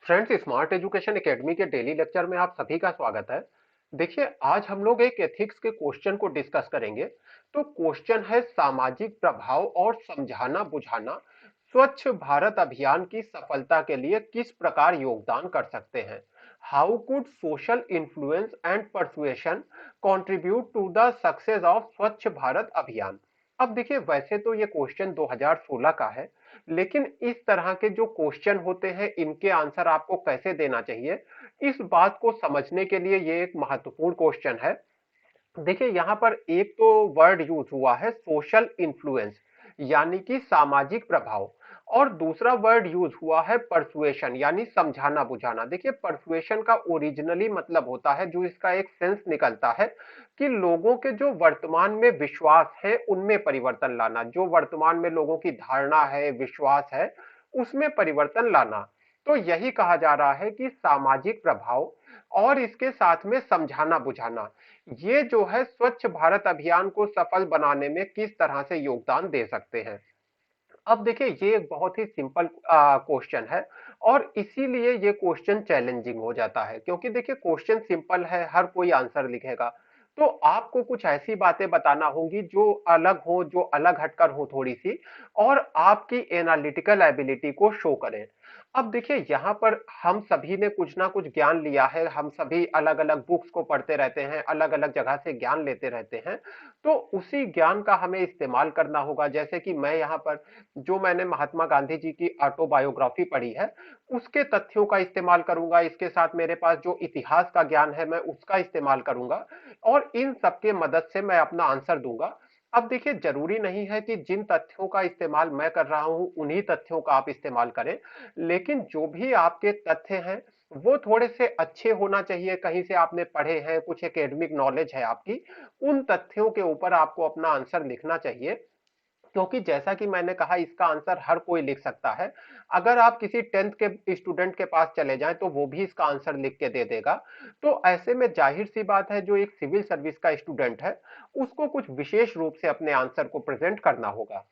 Friends, smart education academy के daily lecture में आप सभी का स्वागत है। देखिए, आज हम लोग एक एथिक्स के क्वेश्चन को डिस्कस करेंगे। तो क्वेश्चन है सामाजिक प्रभाव और समझाना बुझाना स्वच्छ भारत अभियान की सफलता के लिए किस प्रकार योगदान कर सकते हैं। How could social influence and persuasion contribute to the success of Swachh Bharat अभियान। अब देखिए, वैसे तो ये क्वेश्चन 2016 का है, लेकिन इस तरह के जो क्वेश्चन होते हैं इनके आंसर आपको कैसे देना चाहिए, इस बात को समझने के लिए ये एक महत्वपूर्ण क्वेश्चन है। देखिए, यहाँ पर एक तो वर्ड यूज हुआ है सोशल इन्फ्लुएंस, यानी कि सामाजिक प्रभाव, और दूसरा वर्ड यूज हुआ है परसुएशन, यानी समझाना बुझाना। देखिए, परसुएशन का ओरिजिनली मतलब होता है, जो इसका एक सेंस निकलता है, कि लोगों के जो वर्तमान में विश्वास है उनमें परिवर्तन लाना, जो वर्तमान में लोगों की धारणा है, विश्वास है, उसमें परिवर्तन लाना। तो यही कहा जा रहा है कि सामाजिक प्रभाव और इसके साथ में समझाना बुझाना, ये जो है स्वच्छ भारत अभियान को सफल बनाने में किस तरह से योगदान दे सकते हैं। अब देखिए, ये एक बहुत ही सिंपल क्वेश्चन है, और इसीलिए ये क्वेश्चन चैलेंजिंग हो जाता है, क्योंकि देखिए क्वेश्चन सिंपल है, हर कोई आंसर लिखेगा। तो आपको कुछ ऐसी बातें बताना होंगी जो अलग हो, जो अलग हटकर हो थोड़ी सी, और आपकी एनालिटिकल एबिलिटी को शो करें। अब देखिए, यहाँ पर हम सभी ने कुछ ना कुछ ज्ञान लिया है, हम सभी अलग अलग बुक्स को पढ़ते रहते हैं, अलग अलग जगह से ज्ञान लेते रहते हैं। तो उसी ज्ञान का हमें इस्तेमाल करना होगा। जैसे कि मैं यहाँ पर जो मैंने महात्मा गांधी जी की ऑटोबायोग्राफी पढ़ी है, उसके तथ्यों का इस्तेमाल करूंगा, इसके साथ मेरे पास जो इतिहास का ज्ञान है मैं उसका इस्तेमाल करूंगा, और इन सबके मदद से मैं अपना आंसर दूंगा। अब देखिए, जरूरी नहीं है कि जिन तथ्यों का इस्तेमाल मैं कर रहा हूं उन्हीं तथ्यों का आप इस्तेमाल करें, लेकिन जो भी आपके तथ्य हैं वो थोड़े से अच्छे होना चाहिए, कहीं से आपने पढ़े हैं, कुछ एकेडमिक नॉलेज है आपकी, उन तथ्यों के ऊपर आपको अपना आंसर लिखना चाहिए। क्योंकि जैसा कि मैंने कहा, इसका आंसर हर कोई लिख सकता है। अगर आप किसी 10th के स्टूडेंट के पास चले जाएं तो वो भी इसका आंसर लिख के दे देगा। तो ऐसे में जाहिर सी बात है, जो एक सिविल सर्विस का स्टूडेंट है उसको कुछ विशेष रूप से अपने आंसर को प्रेजेंट करना होगा।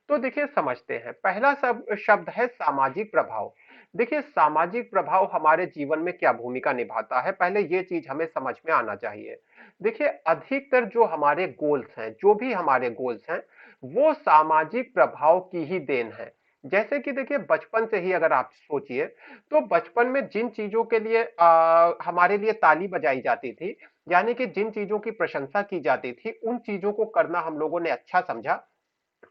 तो देखिए, समझते हैं। पहला सब शब्द है सामाजिक प्रभाव। देखिए, सामाजिक प्रभाव हमारे जीवन में क्या भूमिका निभाता है, पहले ये चीज हमें समझ में आना चाहिए। देखिए, अधिकतर जो हमारे गोल्स हैं, जो भी हमारे गोल्स हैं, वो सामाजिक प्रभाव की ही देन है। जैसे कि देखिए, बचपन से ही अगर आप सोचिए, तो बचपन में जिन चीजों के लिए हमारे लिए ताली बजाई जाती थी, यानी कि जिन चीजों की प्रशंसा की जाती थी, उन चीजों को करना हम लोगों ने अच्छा समझा,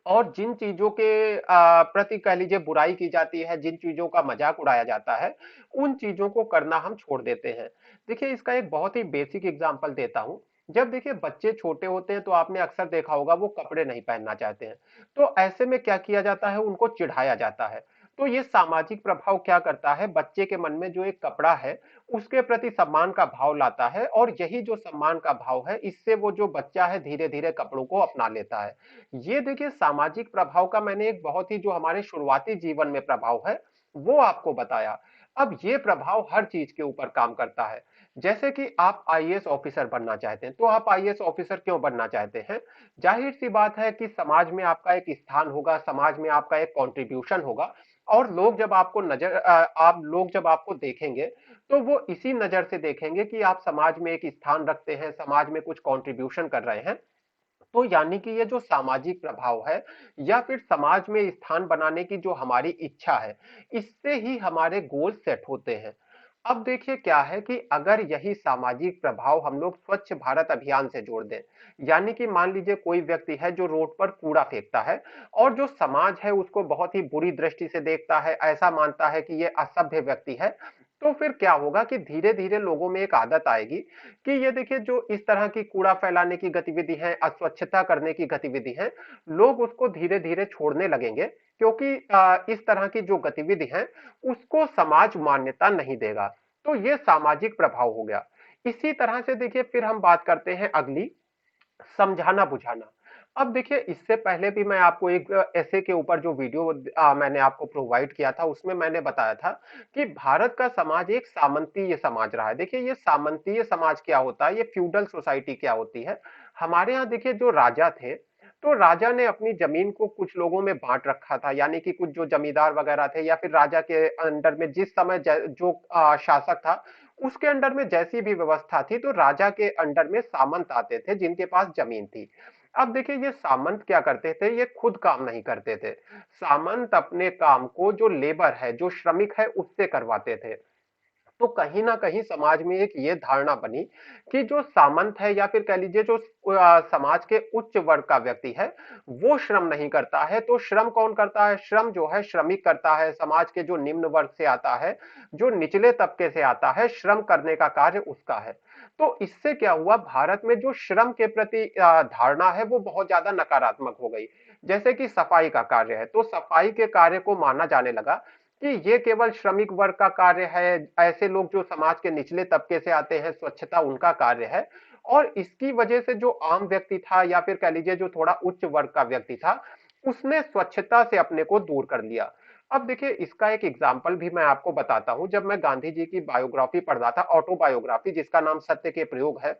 और जिन चीजों के प्रति कह लीजिए बुराई की जाती है, जिन चीजों का मजाक उड़ाया जाता है, उन चीजों को करना हम छोड़ देते हैं। देखिए, इसका एक बहुत ही बेसिक एग्जांपल देता हूं। जब देखिए बच्चे छोटे होते हैं तो आपने अक्सर देखा होगा वो कपड़े नहीं पहनना चाहते हैं। तो ऐसे में क्या किया जाता है, उनको चिढ़ाया जाता है। तो ये सामाजिक प्रभाव क्या करता है, बच्चे के मन में जो एक कपड़ा है उसके प्रति सम्मान का भाव लाता है, और यही जो सम्मान का भाव है, इससे वो जो बच्चा है धीरे धीरे कपड़ों को अपना लेता है। ये देखिए, सामाजिक प्रभाव का मैंने एक बहुत ही जो हमारे शुरुआती जीवन में प्रभाव है वो आपको बताया। अब ये प्रभाव हर चीज के ऊपर काम करता है। जैसे कि आप आईएएस ऑफिसर बनना चाहते हैं, तो आप आईएएस ऑफिसर क्यों बनना चाहते हैं? जाहिर सी बात है कि समाज में आपका एक स्थान होगा, समाज में आपका एक कंट्रीब्यूशन होगा, और लोग जब आपको आप लोग जब आपको देखेंगे तो वो इसी नजर से देखेंगे कि आप समाज में एक स्थान रखते हैं, समाज में कुछ कंट्रीब्यूशन कर रहे हैं। तो यानी कि ये जो सामाजिक प्रभाव है, या फिर समाज में स्थान बनाने की जो हमारी इच्छा है, इससे ही हमारे गोल सेट होते हैं। अब देखिए, क्या है कि अगर यही सामाजिक प्रभाव हम लोग स्वच्छ भारत अभियान से जोड़ दें, यानी कि मान लीजिए कोई व्यक्ति है जो रोड पर कूड़ा फेंकता है, और जो समाज है उसको बहुत ही बुरी दृष्टि से देखता है, ऐसा मानता है कि ये असभ्य व्यक्ति है। तो फिर क्या होगा कि धीरे धीरे लोगों में एक आदत आएगी कि ये देखिए, जो इस तरह की कूड़ा फैलाने की गतिविधि है, अस्वच्छता करने की गतिविधि है, लोग उसको धीरे धीरे छोड़ने लगेंगे, क्योंकि इस तरह की जो गतिविधि है उसको समाज मान्यता नहीं देगा। तो ये सामाजिक प्रभाव हो गया। इसी तरह से देखिए, फिर हम बात करते हैं अगली, समझाना बुझाना। अब देखिए, इससे पहले भी मैं आपको एक ऐसे के ऊपर जो वीडियो मैंने आपको प्रोवाइड किया था, उसमें मैंने बताया था कि भारत का समाज एक सामंतीय समाज रहा है। देखिए, ये सामंतीय समाज क्या होता है, ये फ्यूडल सोसाइटी क्या होती है। हमारे यहाँ देखिए, जो राजा थे, तो राजा ने अपनी जमीन को कुछ लोगों में बांट रखा था, यानी कि कुछ जो जमींदार वगैरह थे या फिर राजा के अंडर में जिस समय जो शासक था उसके अंडर में जैसी भी व्यवस्था थी, तो राजा के अंडर में सामंत आते थे जिनके पास जमीन थी। अब देखिए ये सामंत क्या करते थे, ये खुद काम नहीं करते थे। सामंत अपने काम को जो लेबर है, जो श्रमिक है, उससे करवाते थे। तो कहीं ना कहीं समाज में एक ये धारणा बनी कि जो सामंत है या फिर कह लीजिए जो समाज के उच्च वर्ग का व्यक्ति है, वो श्रम नहीं करता है। तो श्रम कौन करता है? श्रम जो है श्रमिक करता है, समाज के जो निम्न वर्ग से आता है, जो निचले तबके से आता है, श्रम करने का कार्य उसका है। तो इससे क्या हुआ, भारत में जो श्रम के प्रति धारणा है वो बहुत ज्यादा नकारात्मक हो गई। जैसे कि सफाई का कार्य है, तो सफाई के कार्य को माना जाने लगा कि ये केवल श्रमिक वर्ग का कार्य है, ऐसे लोग जो समाज के निचले तबके से आते हैं, स्वच्छता उनका कार्य है। और इसकी वजह से जो आम व्यक्ति था या फिर कह लीजिए जो थोड़ा उच्च वर्ग का व्यक्ति था, उसने स्वच्छता से अपने को दूर कर लिया। अब देखिए इसका एक एग्जाम्पल भी मैं आपको बताता हूं। जब मैं गांधी जी की बायोग्राफी पढ़ रहा था, ऑटोबायोग्राफी जिसका नाम सत्य के प्रयोग है,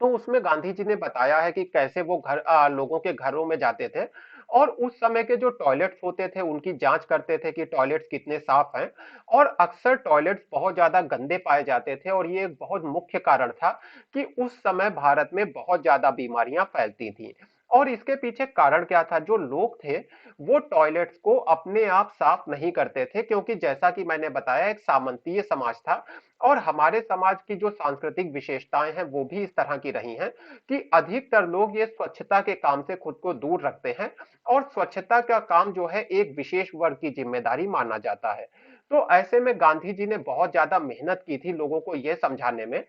तो उसमें गांधी जी ने बताया है कि कैसे वो लोगों के घरों में जाते थे और उस समय के जो टॉयलेट्स होते थे उनकी जांच करते थे कि टॉयलेट्स कितने साफ हैं। और अक्सर टॉयलेट्स बहुत ज्यादा गंदे पाए जाते थे और ये एक बहुत मुख्य कारण था कि उस समय भारत में बहुत ज्यादा बीमारियां फैलती थी। और इसके पीछे कारण क्या था? जो लोग थे वो टॉयलेट्स को अपने आप साफ नहीं करते थे, क्योंकि जैसा कि मैंने बताया एक सामंतीय समाज था और हमारे समाज की जो सांस्कृतिक विशेषताएं हैं वो भी इस तरह की रही हैं कि अधिकतर लोग ये स्वच्छता के काम से खुद को दूर रखते हैं और स्वच्छता का काम जो है एक विशेष वर्ग की जिम्मेदारी माना जाता है। तो ऐसे में गांधी जी ने बहुत ज्यादा मेहनत की थी लोगों को यह समझाने में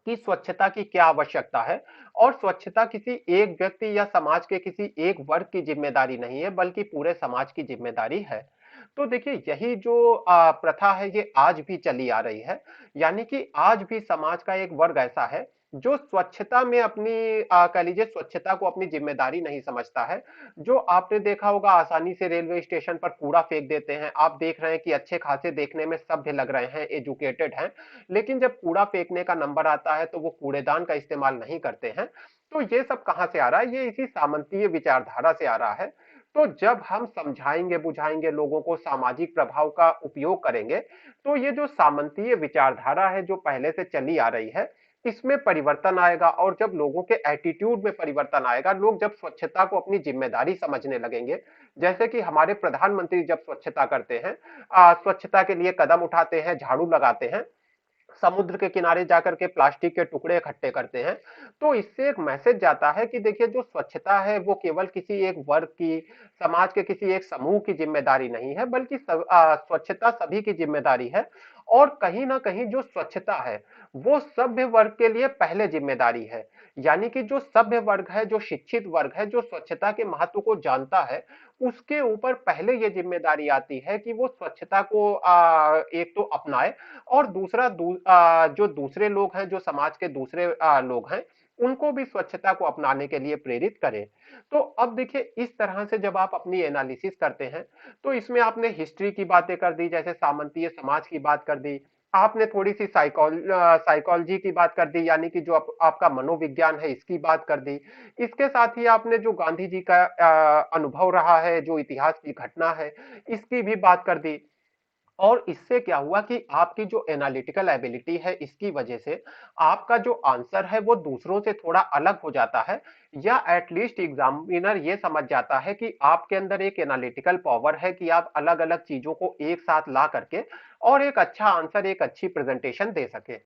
कि स्वच्छता की क्या आवश्यकता है और स्वच्छता किसी एक व्यक्ति या समाज के किसी एक वर्ग की जिम्मेदारी नहीं है, बल्कि पूरे समाज की जिम्मेदारी है। तो देखिए यही जो प्रथा है ये आज भी चली आ रही है, यानी कि आज भी समाज का एक वर्ग ऐसा है जो स्वच्छता में अपनी कह लीजिए स्वच्छता को अपनी जिम्मेदारी नहीं समझता है। जो आपने देखा होगा आसानी से रेलवे स्टेशन पर कूड़ा फेंक देते हैं। आप देख रहे हैं कि अच्छे खासे देखने में सभ्य लग रहे हैं, एजुकेटेड हैं, लेकिन जब कूड़ा फेंकने का नंबर आता है तो वो कूड़ेदान का इस्तेमाल नहीं करते हैं। तो ये सब कहां से आ रहा है? ये इसी सामंतीय विचारधारा से आ रहा है। तो जब हम समझाएंगे बुझाएंगे लोगों को, सामाजिक प्रभाव का उपयोग करेंगे, तो ये जो सामंतीय विचारधारा है जो पहले से चली आ रही है, इसमें परिवर्तन आएगा। और जब लोगों के एटीट्यूड में परिवर्तन आएगा, लोग जब स्वच्छता को अपनी जिम्मेदारी समझने लगेंगे, जैसे कि हमारे प्रधानमंत्री जब स्वच्छता करते हैं, स्वच्छता के लिए कदम उठाते हैं, झाड़ू लगाते हैं, समुद्र के किनारे जाकर के प्लास्टिक के टुकड़े इकट्ठे करते हैं, तो इससे एक मैसेज जाता है कि देखिए जो स्वच्छता है वो केवल किसी एक वर्ग की, समाज के किसी एक समूह की जिम्मेदारी नहीं है, बल्कि स्वच्छता सभी की जिम्मेदारी है। और कहीं ना कहीं जो स्वच्छता है वो सभ्य वर्ग के लिए पहले जिम्मेदारी है। यानी कि जो सभ्य वर्ग है, जो शिक्षित वर्ग है, जो स्वच्छता के महत्व को जानता है, उसके ऊपर पहले ये जिम्मेदारी आती है कि वो स्वच्छता को एक तो अपनाए और दूसरा जो दूसरे लोग हैं, जो समाज के दूसरे लोग हैं, उनको भी स्वच्छता को अपनाने के लिए प्रेरित करें। तो अब देखिए इस तरह से जब आप अपनी एनालिसिस करते हैं, तो इसमें आपने हिस्ट्री की बातें कर दी, जैसे सामंतीय समाज की बात कर दी, आपने थोड़ी सी साइकोलॉजी की बात कर दी, यानी कि जो आपका मनोविज्ञान है इसकी बात कर दी। इसके साथ ही आपने जो गांधी जी का अनुभव रहा है, जो इतिहास की घटना है, इसकी भी बात कर दी। और इससे क्या हुआ कि आपकी जो एनालिटिकल एबिलिटी है इसकी वजह से आपका जो आंसर है वो दूसरों से थोड़ा अलग हो जाता है, या एटलीस्ट एग्जामिनर ये समझ जाता है कि आपके अंदर एक एनालिटिकल पावर है कि आप अलग अलग चीजों को एक साथ ला करके और एक अच्छा आंसर, एक अच्छी प्रेजेंटेशन दे सके।